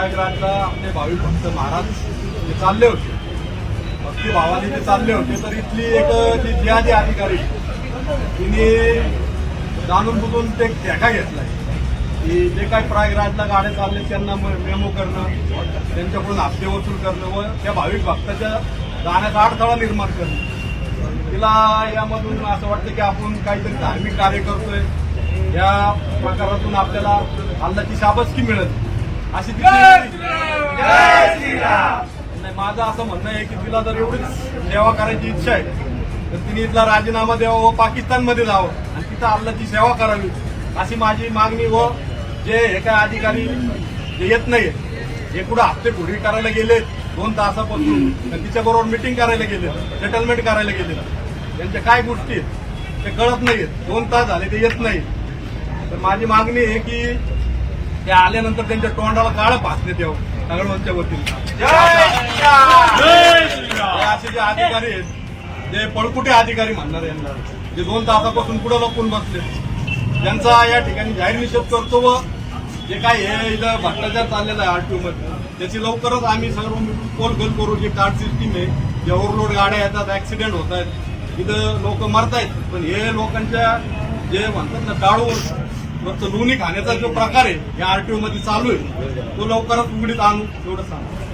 प्रयागराजला आपले भाविक भक्त महाराज जे चालले होते, भक्ती भावाने जे चालले होते, तर इथली एक जी जिहादी अधिकारी तिने जाणून बुजून ते ठेका घेतलाय की जे काही प्रयागराजला गाड्या चालले त्यांना मेमो करणं, त्यांच्याकडून हप्ते वसूल करणं व त्या भाविक भक्ताच्या जाण्याचा अडथळा निर्माण करणं. तिला यामधून असं वाटतं की आपण काहीतरी धार्मिक कार्य करतोय, या प्रकारातून आपल्याला अल्लाची शाबासकी मिळेल अशी नाही. माझं असं म्हणणं आहे की तिला जर एवढीच सेवा करायची इच्छा आहे तर तिने इथला राजीनामा द्यावा व पाकिस्तानमध्ये जावं आणि तिथं अल्लाची सेवा करावी अशी माझी मागणी. व जे हे काय अधिकारी जे येत नाही, हे कुठं हप्ते पुढे करायला गेले 2 तासापासून, तिच्याबरोबर मिटिंग करायला गेले, सेटलमेंट करायला गेले, त्यांच्या काय गोष्टी आहेत ते कळत नाहीत. 2 तास झाले ते येत नाही. तर माझी मागणी आहे की ते आल्यानंतर त्यांच्या तोंडाला काळं फासण्यात यावं सगळ्यांच्या वतीने. असे जे अधिकारी आहेत, जे पळकुटे अधिकारी म्हणणार यांना, जे 2 तासापासून पुढे लपून बसले, त्यांचा या ठिकाणी जाहीर निषेध करतो. व जे काय हे इथं भ्रष्टाचार चाललेला आहे आरटीओ मध्ये, त्याची लवकरच आम्ही सर्व पोलगोल करू. जी कार्ड सिस्टीम आहे, जे ओव्हरलोड गाड्या येतात, ऍक्सिडेंट होत आहेत, इथं लोक मरतायत, पण हे लोकांच्या जे म्हणतात ना टाळूवर लोणी खाण्याचा जो प्रकार आहे या आरटीओ मध्ये चालू आहे, तो लवकरच उघडीत आणू एवढं सांगतो.